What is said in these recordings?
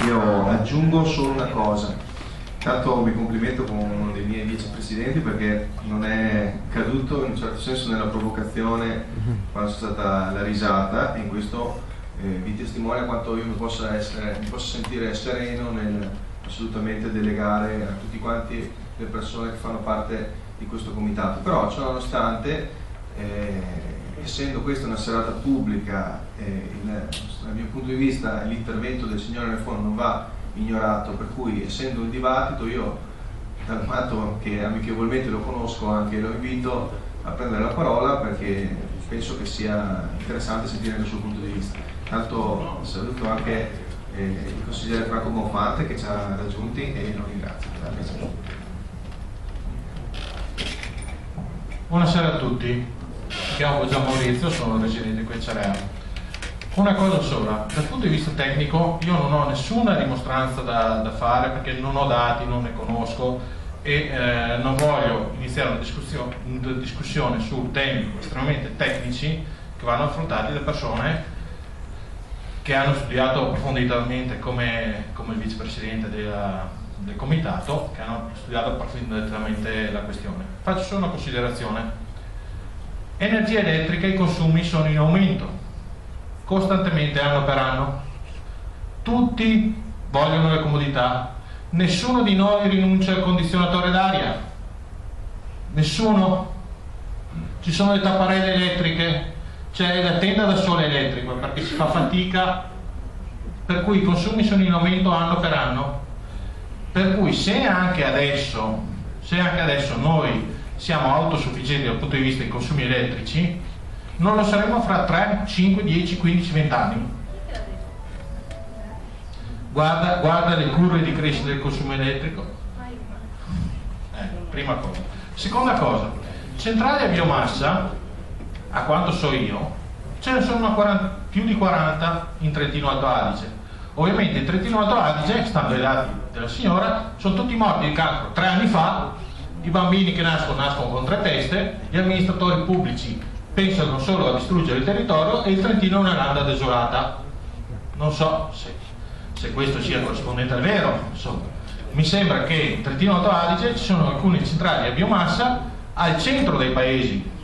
Io aggiungo solo una cosa. Intanto mi complimento con uno dei miei vicepresidenti perché non è caduto in un certo senso nella provocazione quando c'è stata la risata, e in questo vi testimonia quanto io mi possa sentire sereno nel assolutamente delegare a tutti quanti le persone che fanno parte di questo comitato. Però ciò nonostante, essendo questa una serata pubblica, dal mio punto di vista l'intervento del signore Refon non va ignorato, per cui essendo un dibattito io, dal fatto che amichevolmente lo conosco, anche lo invito a prendere la parola perché penso che sia interessante sentire il suo punto di vista. Tanto saluto anche il consigliere Franco Bonfante che ci ha raggiunti e lo ringrazio. Grazie. Buonasera a tutti, mi chiamo Gian Maurizio, sono residente qui a Ciarea. Una cosa sola, dal punto di vista tecnico io non ho nessuna dimostranza da fare perché non ho dati, non ne conosco e non voglio iniziare una discussione su temi estremamente tecnici che vanno affrontati da persone che hanno studiato approfonditamente come il vicepresidente del comitato, che hanno studiato approfonditamente la questione. Faccio solo una considerazione: energia elettrica, i consumi sono in aumento costantemente, anno per anno. Tutti vogliono le comodità, nessuno di noi rinuncia al condizionatore d'aria, nessuno. Ci sono le tapparelle elettriche, c'è la tenda da sole elettrica perché si fa fatica, per cui i consumi sono in aumento anno per anno. Per cui se anche adesso noi siamo autosufficienti dal punto di vista dei consumi elettrici, non lo saremo fra 3, 5, 10, 15, 20 anni. Guarda le curve di crescita del consumo elettrico. Prima cosa. Seconda cosa, centrali a biomassa, a quanto so io, ce ne sono più di 40 in Trentino Alto Adige. Ovviamente in Trentino Alto Adige, stando ai dati della signora, sono tutti morti di cancro 3 anni fa, i bambini che nascono con 3 teste, gli amministratori pubblici pensano solo a distruggere il territorio e il Trentino è una landa desolata. Non so se questo sia corrispondente al vero, insomma. Mi sembra che in Trentino Alto Adige ci sono alcune centrali a biomassa al centro dei paesi.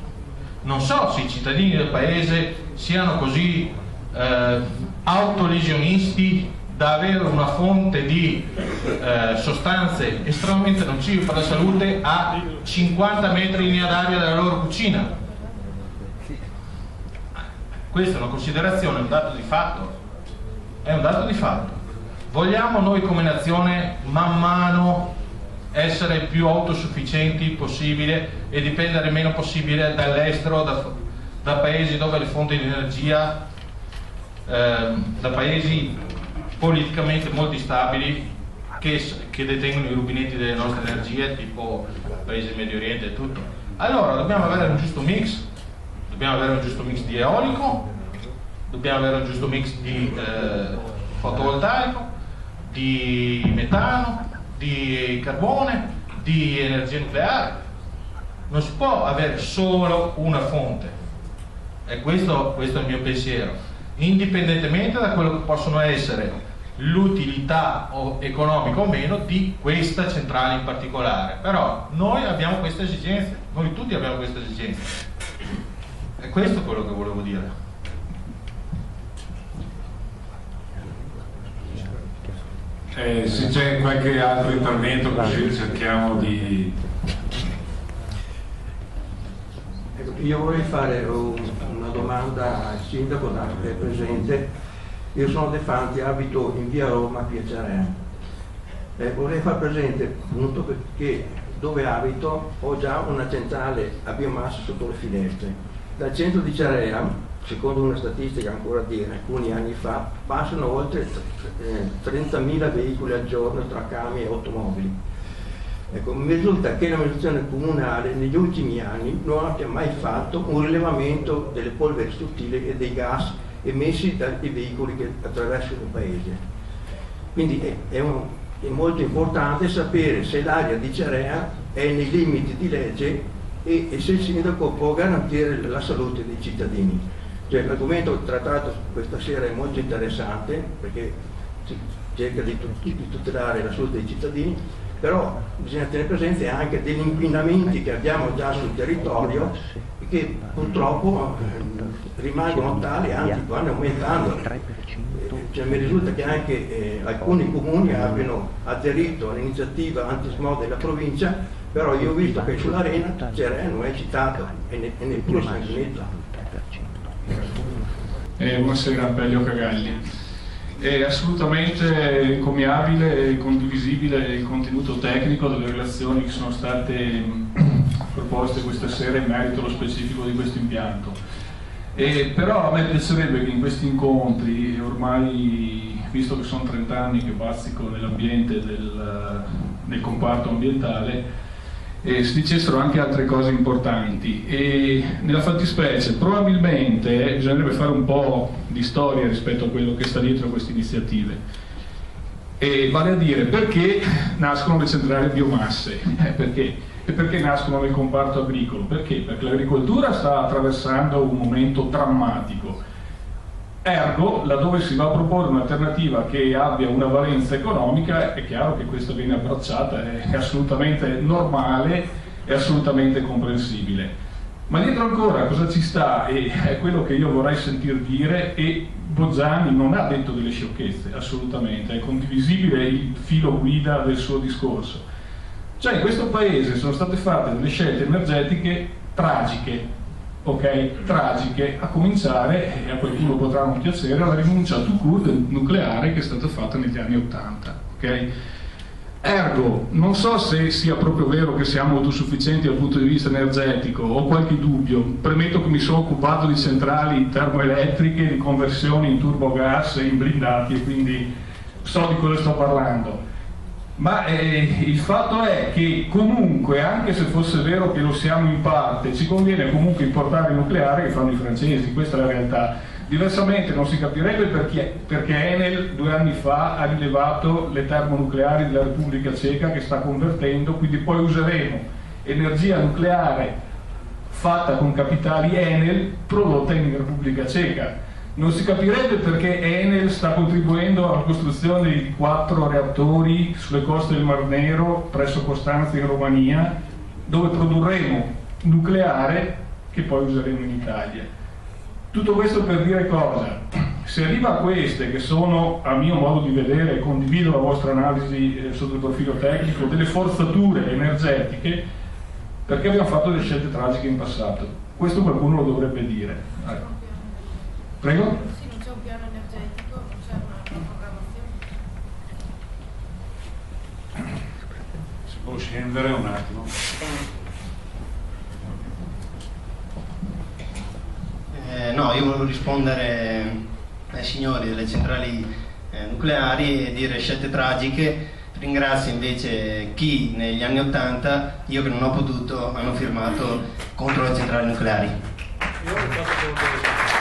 Non so se i cittadini del paese siano così autolesionisti da avere una fonte di sostanze estremamente nocive per la salute a 50 metri in linea d'aria dalla loro cucina. Questa è una considerazione, è un dato di fatto. È un dato di fatto. Vogliamo noi come nazione man mano essere il più autosufficienti possibile e dipendere il meno possibile dall'estero, da paesi dove le fonti di energia, da paesi politicamente molto instabili che detengono i rubinetti delle nostre energie, tipo paesi del Medio Oriente e tutto. Allora dobbiamo avere un giusto mix. Dobbiamo avere un giusto mix di eolico, dobbiamo avere un giusto mix di fotovoltaico, di metano, di carbone, di energia nucleare. Non si può avere solo una fonte, e questo è il mio pensiero, indipendentemente da quello che possono essere l'utilità economica o meno di questa centrale in particolare. Però noi abbiamo queste esigenze, noi tutti abbiamo queste esigenze. E questo è quello che volevo dire. Se c'è qualche altro intervento così cerchiamo di... Io vorrei fare una domanda al sindaco che è presente. Io sono De Fanti, abito in via Roma, qui a Ciarea. Vorrei far presente appunto che dove abito ho già una centrale a biomassa sotto le finestre. Dal centro di Ciarea, secondo una statistica ancora di alcuni anni fa, passano oltre 30.000 veicoli al giorno tra camion e automobili. Ecco, mi risulta che l'amministrazione comunale negli ultimi anni non abbia mai fatto un rilevamento delle polveri sottili e dei gas emessi dai veicoli che attraversano il paese. Quindi è molto importante sapere se l'area di Ciarea è nei limiti di legge e se il sindaco può garantire la salute dei cittadini. Cioè, l'argomento trattato questa sera è molto interessante perché cerca di tutelare la salute dei cittadini, però bisogna tenere presente anche degli inquinamenti che abbiamo già sul territorio e che purtroppo rimangono tali, anzi vanno aumentando. Cioè, mi risulta che anche alcuni comuni abbiano aderito all'iniziativa antismog della provincia, però io ho visto che sull'Arena CERE non è citato e neppure sanguinetto. Buonasera, Pelio Cagalli. È assolutamente encomiabile e condivisibile il contenuto tecnico delle relazioni che sono state proposte questa sera in merito allo specifico di questo impianto. Però a me piacerebbe che in questi incontri, ormai visto che sono 30 anni che bazzico nell'ambiente del comparto ambientale, si dicessero anche altre cose importanti, e nella fattispecie probabilmente bisognerebbe fare un po' di storia rispetto a quello che sta dietro a queste iniziative, e vale a dire perché nascono le centrali biomasse, perché nascono nel comparto agricolo, perché l'agricoltura sta attraversando un momento drammatico. Ergo, laddove si va a proporre un'alternativa che abbia una valenza economica, è chiaro che questa viene abbracciata, è assolutamente normale e assolutamente comprensibile. Ma dietro ancora cosa ci sta, e è quello che io vorrei sentir dire, e Boggiani non ha detto delle sciocchezze, assolutamente, è condivisibile il filo guida del suo discorso. Cioè in questo paese sono state fatte delle scelte energetiche tragiche, ok? Tragiche, a cominciare, e a qualcuno potrà non piacere, alla rinuncia tout court del nucleare che è stata fatta negli anni '80, ok? Ergo, non so se sia proprio vero che siamo autosufficienti dal punto di vista energetico, ho qualche dubbio. Premetto che mi sono occupato di centrali termoelettriche, di conversioni in turbogas e in blindati, e quindi so di cosa sto parlando. Ma il fatto è che comunque, anche se fosse vero che lo siamo in parte, ci conviene comunque importare il nucleare che fanno i francesi, questa è la realtà. Diversamente non si capirebbe perché Enel 2 anni fa ha rilevato le termonucleari della Repubblica Ceca che sta convertendo, quindi poi useremo energia nucleare fatta con capitali Enel prodotta in Repubblica Ceca. Non si capirebbe perché Enel sta contribuendo alla costruzione di 4 reattori sulle coste del Mar Nero presso Costanza in Romania, dove produrremo nucleare che poi useremo in Italia. Tutto questo per dire cosa? Se arriva a queste, che sono, a mio modo di vedere, condivido la vostra analisi sotto il profilo tecnico, delle forzature energetiche, perché abbiamo fatto delle scelte tragiche in passato. Questo qualcuno lo dovrebbe dire. Ecco. Prego? Sì, non c'è un piano energetico, non c'è una programmazione. Si può scendere un attimo. No, io volevo rispondere ai signori delle centrali nucleari e dire scelte tragiche. Ringrazio invece chi negli anni '80, io che non ho potuto, hanno firmato contro le centrali nucleari. Io ho fatto